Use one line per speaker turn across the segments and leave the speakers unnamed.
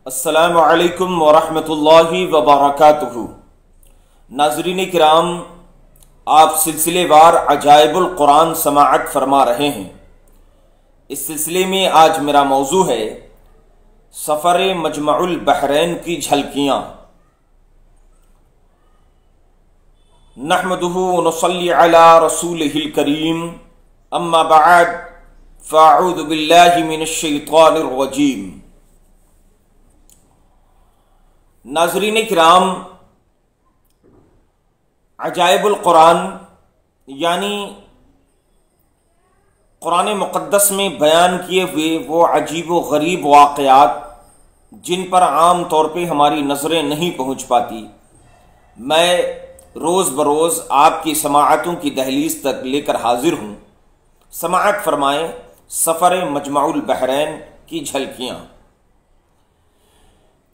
अस्सलामु अलैकुम वरहमतुल्लाहि वबरकातुहू। नाज़रीन किराम, आप सिलसिलेवार अजाइबुल कुरान समाअत फरमा रहे हैं। इस सिलसिले में आज मेरा मौजू है सफ़र मजमउल बहरैन की झलकियाँ। नहमदुहु व नुसल्ली अला रसूलिहिल करीम, अम्मा बअद, फ़अऊज़ु बिल्लाहि मिनश शैतानिर रजीम। नाज़रीन किराम, अजाइबुल कुरान यानी कुरान मुक़द्दस में बयान किए हुए वो अजीब व गरीब वाक़यात जिन पर आम तौर पे हमारी नज़रें नहीं पहुँच पाती, मैं रोज़ बरोज़ आपकी समाअतों की दहलीज तक लेकर हाजिर हूँ। समाअत फरमाएँ सफ़र मजमउल बहरैन की झलकियाँ।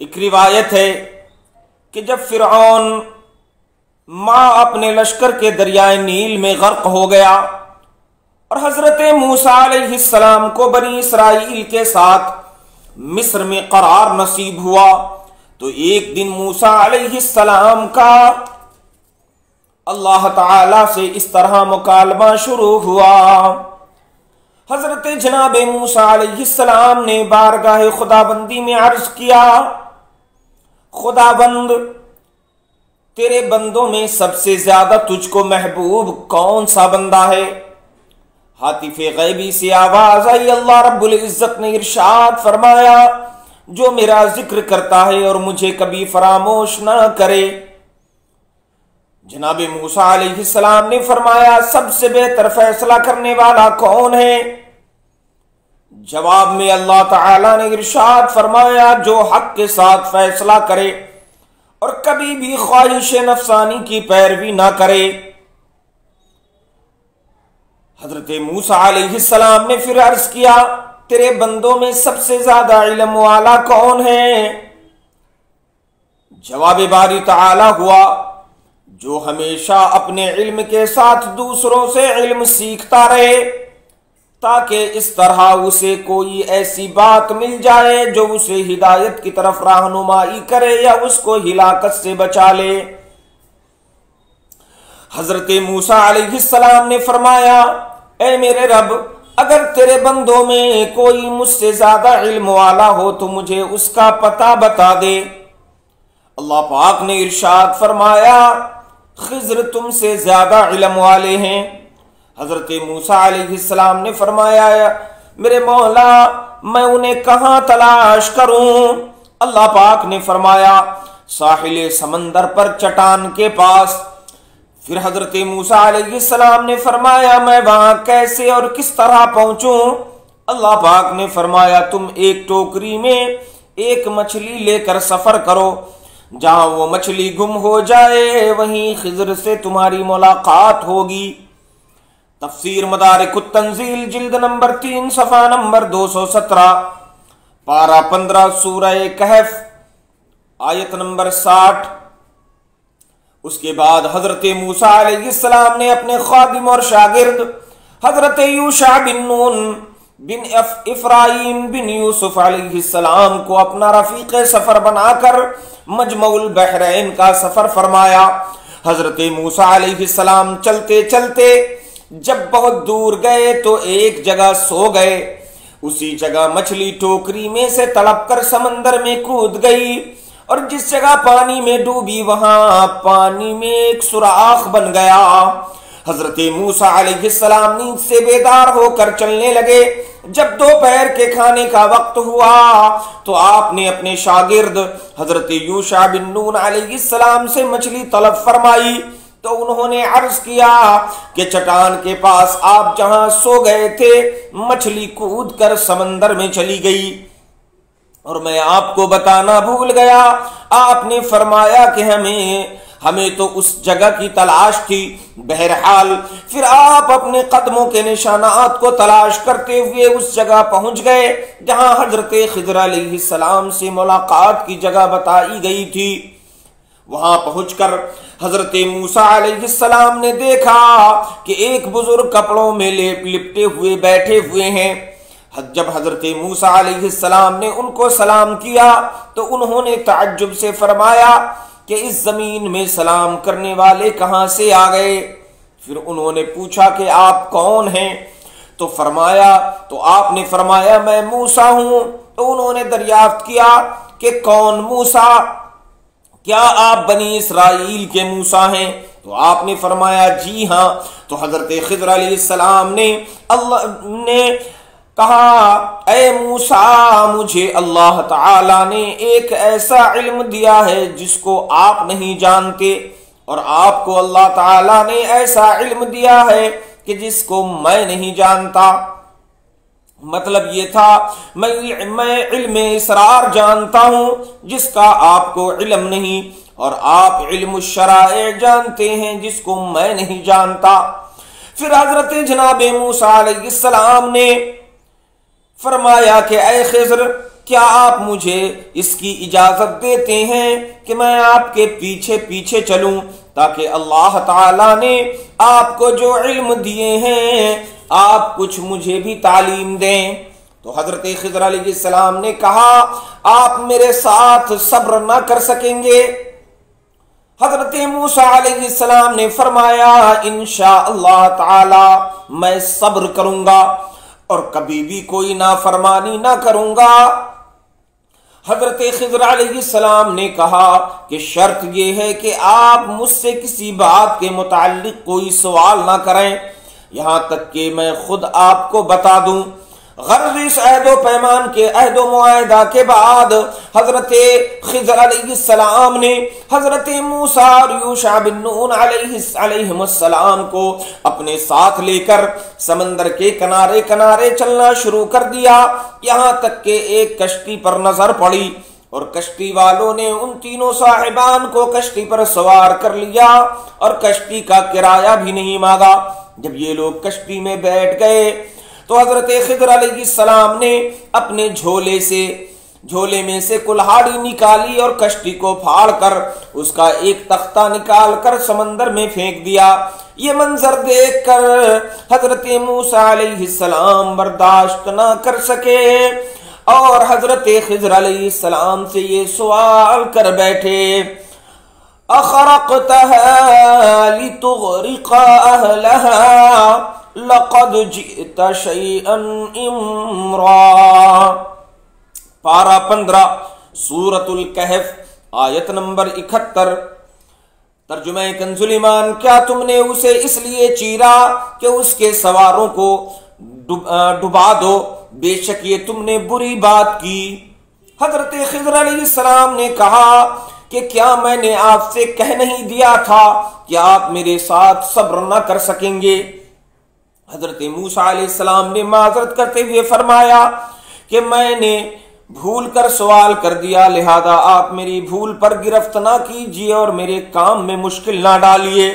एक रिवायत है कि जब फ़िरऔन माँ अपने लश्कर के दरियाए नील में गर्क हो गया और हज़रत मूसा अलैहिस्सलाम को बनी इसराइल के साथ मिस्र में करार नसीब हुआ, तो एक दिन मूसा अलैहिस्सलाम का अल्लाह ताला से इस तरह मुकालमा शुरू हुआ। हज़रत जनाब मूसा अलैहिस्सलाम ने बारगाह खुदाबंदी में अर्ज किया, खुदाबंद, तेरे बंदों में सबसे ज्यादा तुझको महबूब कौन सा बंदा है? हातिफे गैबी से आवाज आई, अल्लाह रब्बुल इज्जत ने इरशाद फरमाया, जो मेरा जिक्र करता है और मुझे कभी फरामोश ना करे। जनाब मूसा अलैहिस्सलाम ने फरमाया, सबसे बेहतर फैसला करने वाला कौन है? जवाब में अल्लाह ताला ने इरशाद फरमाया, जो हक के साथ फैसला करे और कभी भी ख्वाहिश नफसानी की पैरवी ना करे। हजरत मूसा अलैहिस्सलाम ने फिर अर्ज किया, तेरे बंदों में सबसे ज्यादा इल्म वाला कौन है? जवाब बारी ताला हुआ, जो हमेशा अपने इल्म के साथ दूसरों से इल्म सीखता रहे, ताकि इस तरह उसे कोई ऐसी बात मिल जाए जो उसे हिदायत की तरफ रहनुमाई करे या उसको हिलाकत से बचा ले। हजरत मूसा अलैहिस्सलाम ने फरमाया, ए मेरे रब, अगर तेरे बंदों में कोई मुझसे ज्यादा इल्म वाला हो तो मुझे उसका पता बता दे। अल्लाह पाक ने इरशाद फरमाया, खिज़्र तुमसे ज्यादा इल्म वाले हैं। हजरत मूसा अलैहिस्सलाम ने फरमाया, मेरे मौला, मैं उन्हें कहां तलाश करूं? अल्लाह पाक ने फरमाया, साहिल समंदर पर चट्टान के पास। फिर हजरत मूसा अलैहिस्सलाम ने फरमाया, मैं वहां कैसे और किस तरह पहुंचूं? अल्लाह पाक ने फरमाया, तुम एक टोकरी में एक मछली लेकर सफर करो, जहां वो मछली गुम हो जाए वहीं खिज़्र से तुम्हारी मुलाकात होगी। तफसीर मदारिकुत तंजील जिल्द नंबर 3 सफ़ा नंबर 217, पारा 15 सूरह कहफ आयत नंबर 60। उसके बाद हजरत मूसा अलैहिस्सलाम ने अपने खादिम और शागिर्द हजरत यूशा बिन नून बिन इफ्राहिम बिन यूसुफ अलैहिस्सलाम को अपना रफीक सफर बनाकर मजमउल बहरैन का सफर फरमाया। हजरत मूसा अलैहिस्सलाम चलते चलते जब बहुत दूर गए तो एक जगह सो गए। उसी जगह मछली टोकरी में से तड़प कर समंदर में कूद गई और जिस जगह पानी में डूबी वहां पानी में एक सुराख बन गया। हजरत मूसा अलैहिस्सलाम नींद से बेदार होकर चलने लगे। जब दोपहर के खाने का वक्त हुआ तो आपने अपने शागिर्द हजरत यूशा बिन नून अलैहिस्सलाम से मछली तलब फरमाई। तो उन्होंने अर्ज किया कि चट्टान के पास आप जहां सो गए थे मछली कूद कर समंदर में चली गई और मैं आपको बताना भूल गया। आपने फरमाया कि हमें तो उस जगह की तलाश थी। बहरहाल फिर आप अपने कदमों के निशानात को तलाश करते हुए उस जगह पहुंच गए जहां हजरत खिज़्र अलैहिस्सलाम से मुलाकात की जगह बताई गई थी। वहां पहुंचकर हजरत मूसा अलैहिस्सलाम ने देखा कि एक बुजुर्ग कपड़ों में लिपटे हुए बैठे हुए हैं। जब हजरत मूसा अलैहिस्सलाम ने उनको सलाम किया तो उन्होंने ताज्जुब से फरमाया कि इस जमीन में सलाम करने वाले कहां से आ गए। फिर उन्होंने पूछा कि आप कौन हैं, तो आपने फरमाया मैं मूसा हूं। तो उन्होंने दरियाफ्त किया कि कौन मूसा, क्या आप बनी इसराइल के मूसा हैं? तो आपने फरमाया जी हां। तो हजरत खिज़र अलैहिस्सलाम ने कहा, ए मूसा, मुझे अल्लाह ताला ने एक ऐसा इल्म दिया है जिसको आप नहीं जानते, और आपको अल्लाह ताला ने ऐसा इल्म दिया है कि जिसको मैं नहीं जानता। मतलब ये था, मैं इल्म इसरार जानता हूं जिसका आपको इल्म नहीं, और आप इल्म शराए जानते हैं जिसको मैं नहीं जानता। फिर हजरत जनाब मूसा अलैहिस्सलाम ने फरमाया कि ऐ खिज़र, क्या आप मुझे इसकी इजाजत देते हैं कि मैं आपके पीछे पीछे चलूं, ताकि अल्लाह ताला ने आपको जो इल्म दिए हैं आप कुछ मुझे भी तालीम दें। तो हजरत खिज़र अलैहिस्सलाम ने कहा, आप मेरे साथ सब्र ना कर सकेंगे? हजरत मूसा अलैहिस्सलाम ने फरमाया, इंशाअल्लाह ताला मैं सब्र करूंगा और कभी भी कोई नाफरमानी ना करूंगा। हजरत खिज़र अलैहिस्सलाम ने कहा कि शर्त यह है कि आप मुझसे किसी बात के मुताल्लिक कोई सवाल ना करें, यहां तक कि मैं खुद आपको बता दूं। गर्ज इस अहदो पैमान के अहदो मुआहदा के बाद हजरत खिज़र अलैहिस्सलाम ने हजरत मूसा और यूशा बिन नून अलैहिस्सलाम को अपने साथ लेकर समंदर के किनारे किनारे चलना शुरू कर दिया, यहां तक कि एक कश्ती पर नजर पड़ी और कश्ती वालों ने उन तीनों साहिबान को कश्ती पर सवार कर लिया और कश्ती का किराया भी नहीं मांगा। जब ये लोग कश्ती में बैठ गए तो हजरत खिज़र अलैहिस्सलाम ने अपने झोले में से कुल्हाड़ी निकाली और कश्ती को फाड़ कर उसका एक तख्ता निकाल कर समंदर में फेंक दिया। ये मंजर देखकर हजरत मूसा अलैहिस्सलाम बर्दाश्त ना कर सके और हजरत खिज़र अलैहिस्सलाम से ये सवाल कर बैठे, अखरक़तहा लितुग़रिक़ा अहलहा लक़द जिअत शैअन इम्रा। पारा 15 सूरतुल कहफ आयत नंबर 71। तर्जुमा कंजुल ईमान, क्या तुमने उसे इसलिए चीरा कि उसके सवारों को डुबा दो? बेशक ये तुमने बुरी बात की। हजरत खिज़र अलैहिस्सलाम ने कहा कि क्या मैंने आपसे कह नहीं दिया था कि आप मेरे साथ सब्र न कर सकेंगे? हजरत मूसा अलैहिस्सलाम ने माजरत करते हुए फरमाया कि मैंने भूल कर सवाल कर दिया, लिहाजा आप मेरी भूल पर गिरफ्त ना कीजिए और मेरे काम में मुश्किल ना डालिए।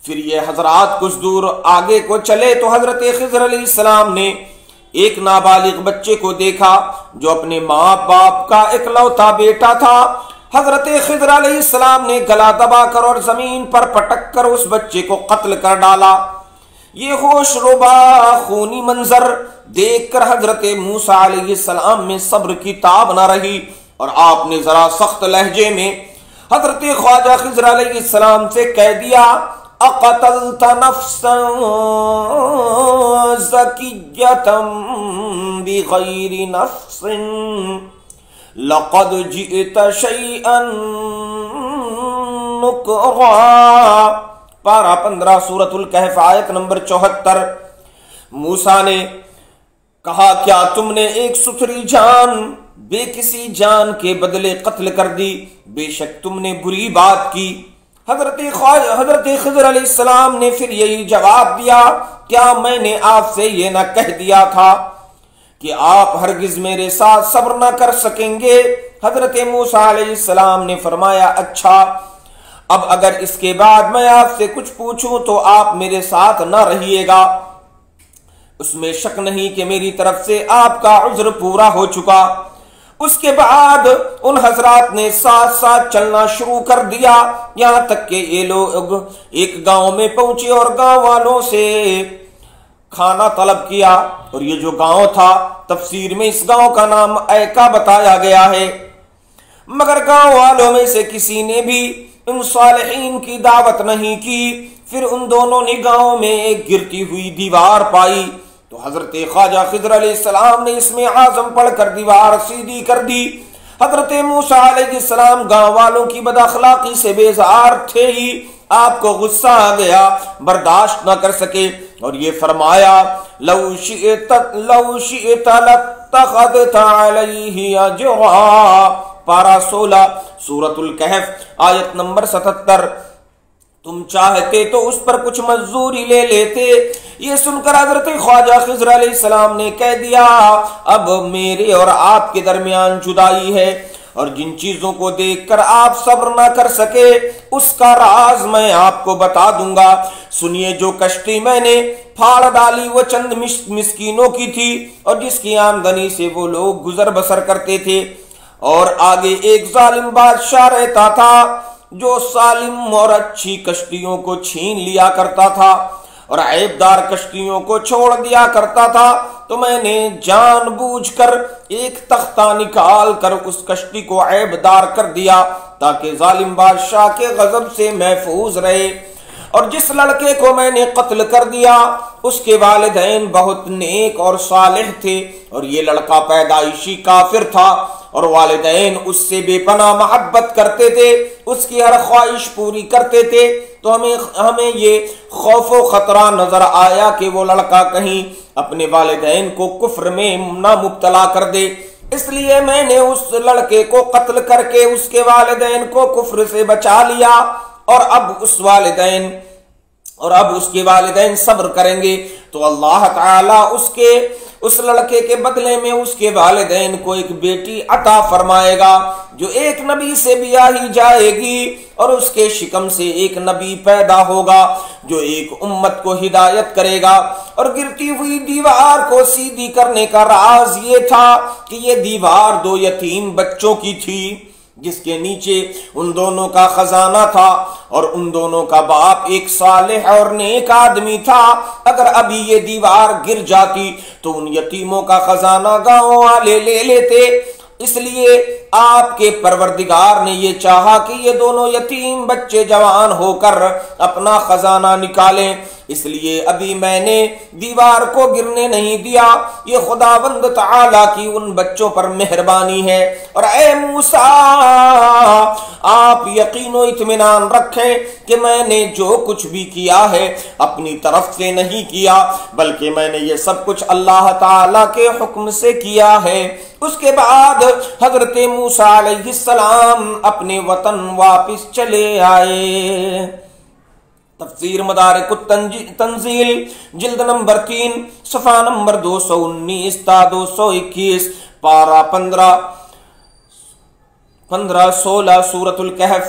फिर ये हजरात कुछ दूर आगे को चले तो हजरत खिज़र अलैहिस्सलाम ने एक नाबालिग बच्चे को देखा जो अपने माँ बाप का इकलौता बेटा था। हजरत खिज़र अलैहिस्सलाम ने गला दबाकर और जमीन पर पटक कर उस बच्चे को कत्ल कर डाला। ये होशरुबा खूनी मंजर देखकर हजरत मूसा अलैहिस्सलाम में सब्र की ताब न रही और आपने जरा सख्त लहजे में हजरत ख्वाजा खिज़र अलैहिस्सलाम से कह दिया, अक़तल्त नफ्सन ज़किय्यतन बिग़ैरि नफ्सिन लक़द जिअत शैअन नुकरा। पारा 15 सूरतुल कहफ आयत नंबर 74। मूसा ने कहा, क्या तुमने एक सुथरी जान बेकिसी जान के बदले कत्ल कर दी? बेशक तुमने बुरी बात की। हजरत खिज़र अलैहिस्सलाम ने फिर यही जवाब दिया, क्या मैंने आपसे ये न कह दिया था कि आप हरगिज मेरे साथ सब्र न कर सकेंगे? हजरत मूसा अलैहिस्सलाम ने फरमाया, अच्छा, अब अगर इसके बाद मैं आपसे कुछ पूछूं तो आप मेरे साथ न रहिएगा। उसमें शक नहीं कि मेरी तरफ से आपका उज्र पूरा हो चुका। उसके बाद उन हजरात ने साथ साथ चलना शुरू कर दिया, यहां तक कि ये लोग एक गांव में पहुंचे और गांव वालों से खाना तलब किया। और ये जो गांव था, तफसीर में इस गांव का नाम ऐका बताया गया है। मगर गांव वालों में से किसी ने भी इन सालिहीन की दावत नहीं की। फिर उन दोनों ने गांव में एक गिरती हुई दीवार पाई, तो हजरत ख्वाजा खिज़र अलैहिस्सलाम ने इसमें आज़म पढ़कर दीवार सीधी कर दी। हजरत मूसा अलैहिस्सलाम गांव वालों की बदअखलाकी से बेजार थे ही आपको गुस्सा आ गया, बर्दाश्त न कर सके और ये फरमाया, लौ शि'त लत्तखज़त अलैहि अजरा। पारा 16 सूरतुल कहफ आयत नंबर 77। तुम चाहते तो उस पर कुछ मजदूरी ले लेते। ये सुनकर हजरत ख्वाजा खिज़र अलैहिस्सलाम ने कह दिया, अब मेरे और आपके दरमियान जुदाई है, और जिन चीजों को देखकर आप सब्र ना कर सके उसका राज मैं आपको बता दूंगा। सुनिए, जो कश्ती मैंने फाड़ डाली वो चंद मिस्कीनों की थी, और जिसकी आमदनी से वो लोग गुजर बसर करते थे। और आगे एक जालिम बादशाह रहता था जो सालिम और अच्छी कश्तियों को छीन लिया करता था और ऐबदार कश्तियों को छोड़ दिया करता था। तो मैंने जानबूझकर एक तख्ता निकाल कर उस कश्ती को ऐबदार कर दिया ताकि जालिम बादशाह के गजब से महफूज रहे। और जिस लड़के को मैंने कत्ल कर दिया उसके वालिदैन बहुत नेक और सालिह थे, और ये लड़का पैदाइशी काफिर था, और वालिदैन उससे बेपनाह मोहब्बत करते थे, उसकी हर ख्वाहिश पूरी करते थे। तो हमें ये खौफो खतरा नजर आया कि वो लड़का कहीं अपने वालिदैन को कुफ्र में ना मुब्तला कर दे, इसलिए मैंने उस लड़के को कत्ल करके उसके वालिदैन को कुफ्र से बचा लिया। और अब उसके वालिदैन सब्र करेंगे तो अल्लाह ताला उस लड़के के बदले में उसके वालिदैन को एक बेटी अता फरमाएगा जो एक नबी से ब्याही जाएगी, और उसके शिकम से एक नबी पैदा होगा जो एक उम्मत को हिदायत करेगा। और गिरती हुई दीवार को सीधी करने का राज ये था कि ये दीवार 2 यतीम बच्चों की थी जिसके नीचे उन दोनों का खजाना था, और उन दोनों का बाप एक सालेह और नेक आदमी था। अगर अभी ये दीवार गिर जाती तो उन यतीमों का खजाना गांव वाले ले लेते, इसलिए आपके परवरदिगार ने ये चाहा कि ये दोनों यतीम बच्चे जवान होकर अपना खजाना निकालें, इसलिए अभी मैंने दीवार को गिरने नहीं दिया। ये खुदावंद ताला की उन बच्चों पर मेहरबानी है। और ऐ मूसा, आप यकीनो इत्मीनान रखें कि मैंने जो कुछ भी किया है अपनी तरफ से नहीं किया, बल्कि मैंने ये सब कुछ अल्लाह ताला के हुक्म से किया है। उसके बाद हजरत मूसा अलैहिस्सलाम अपने वतन वापिस चले आए। तफसीर मदारिकुत तंजील जिल्द नंबर 3 सफ़ा नंबर 219 ता 221 पारा 15-16 सूरतुल कहफ।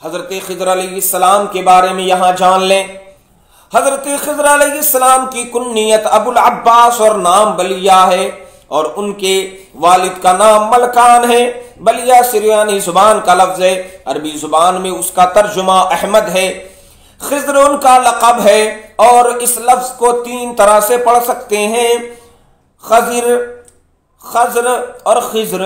हजरत खिज़र अलैहिस्सलाम के बारे में यहां जान लें। हजरत खिज़र अलैहिस्सलाम की कुन्नियत अबुल अब्बास और नाम बलिया है, और उनके वालिद का नाम मलकान है। बलिया सिरियानी जुबान का लफ्ज है, अरबी जुबान में उसका तर्जुमा अहमद है। खिज़र उनका लक़ब है, और इस लफ्ज को 3 तरह से पढ़ सकते हैं, खज़िर, खज़र और खिज़र।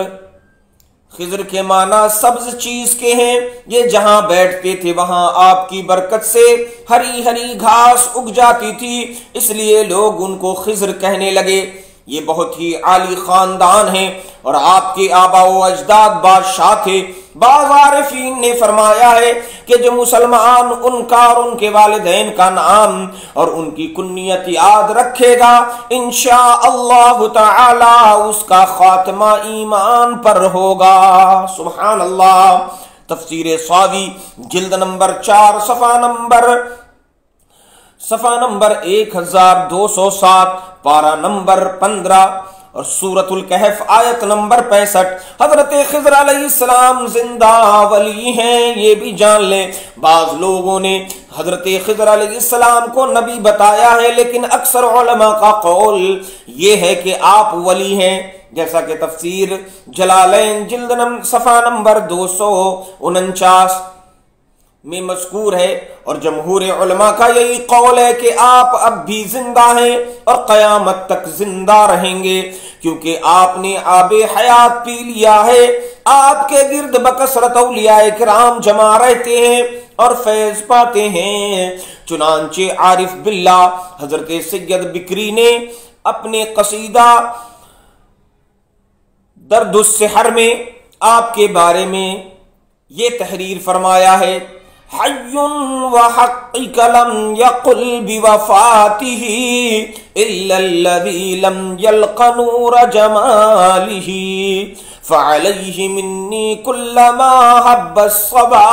खिज़र के माना सब्ज चीज के हैं। ये जहां बैठते थे वहां आपकी बरकत से हरी हरी घास उग जाती थी, इसलिए लोग उनको खिज़र कहने लगे। ये बहुत ही आली खानदान है और आपके आबा व अजदाद बादशाह थे। बाज़ आरिफीन ने फरमाया है कि जो मुसलमान उनका और उनके वालिदैन का नाम और उनकी कुन्नियत याद रखेगा, इंशाअल्लाह ताला उसका खात्मा ईमान पर होगा। सुभान अल्लाह। तफसीर सावी जिल्द नंबर 4 सफ़ा नंबर 1207 पारा नंबर 15 और सूरतुल कहफ आयत नंबर 65। हजरत खिज़र अलैहिस्सलाम जिंदा वली हैं, ये भी जान लें। बाज लोगों ने हजरत खिज़र अलैहिस्सलाम को नबी बताया है, लेकिन अक्सर उलमा का कौल ये है कि आप वली हैं, जैसा कि तफसीर जलालैन जिल्द सफ़ा नंबर 249 में मज़कूर है और जमहूर उलमा का यही कौल है कि आप अब भी जिंदा हैं और क़यामत तक जिंदा रहेंगे, क्योंकि आपने आबे हयात पी लिया है। आपके गिर्द बकसरत औलियाए किराम जमा रहते हैं और फैज पाते हैं। चुनांचे आरिफ बिल्ला हजरत सैयद बिकरी ने अपने कसीदा दर्दुस सहर में आपके बारे में ये तहरीर फरमाया है, हय्युन व हक़्क़िक लम यक़ुल बिवफ़ातिही इल्लल्लज़ी लम यल्क़ नूर जमालिही फ़अलैहि मिन्नी कुल्लमा हब्बस्सबा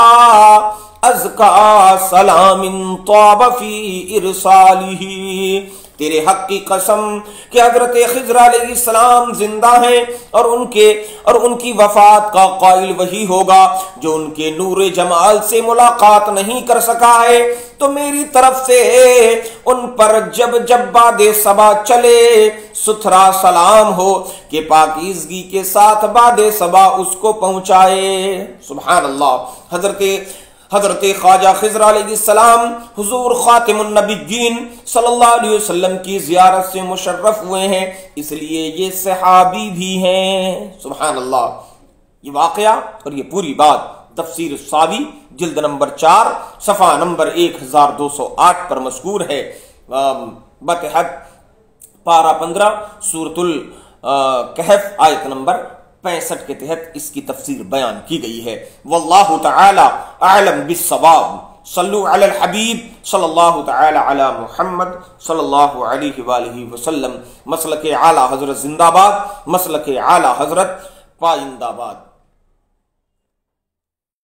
अज़का सलामिन ताब फ़ी इरसालिही। तेरे हक की कसम कि हजरत खिज़र अलैहिस्सलाम जिंदा हैं और उनकी वफात का कायल वही होगा जो उनके नूरे जमाल से मुलाकात नहीं कर सका है। तो मेरी तरफ से उन पर जब जब बादे सबा चले सुथरा सलाम हो कि पाकीज़गी के साथ बादे सबा उसको पहुंचाए। सुभान अल्लाह। हजरत ख्वाजा खिज़र अलैहिस्सलाम हुजूर खातिमुन नबिय्यीन सल्लल्लाहु अलैहि वसल्लम की ज़ियारत से मुशर्रफ हुए हैं, इसलिए ये सहाबी भी हैं। सुभान अल्लाह। ये वाक़या और ये पूरी बात तफसीर सावी जिल्द नंबर 4 सफ़ा नंबर 1208 पर मज़कूर है। बतहत पारा 15 सूरतुल कहफ आयत नंबर 65 के तहत इसकी तफसीर बयान की गई है। वल्लाहु तआला अअलम बिस्सवाब। सल्लु अलल हबीब सल्लल्लाहु तआला अला मुहम्मद सल्लल्लाहु अलैहि वालिहि वसल्लम। मसलके आला हजरत जिंदाबाद, मसलके आला हजरत पाइंदाबाद।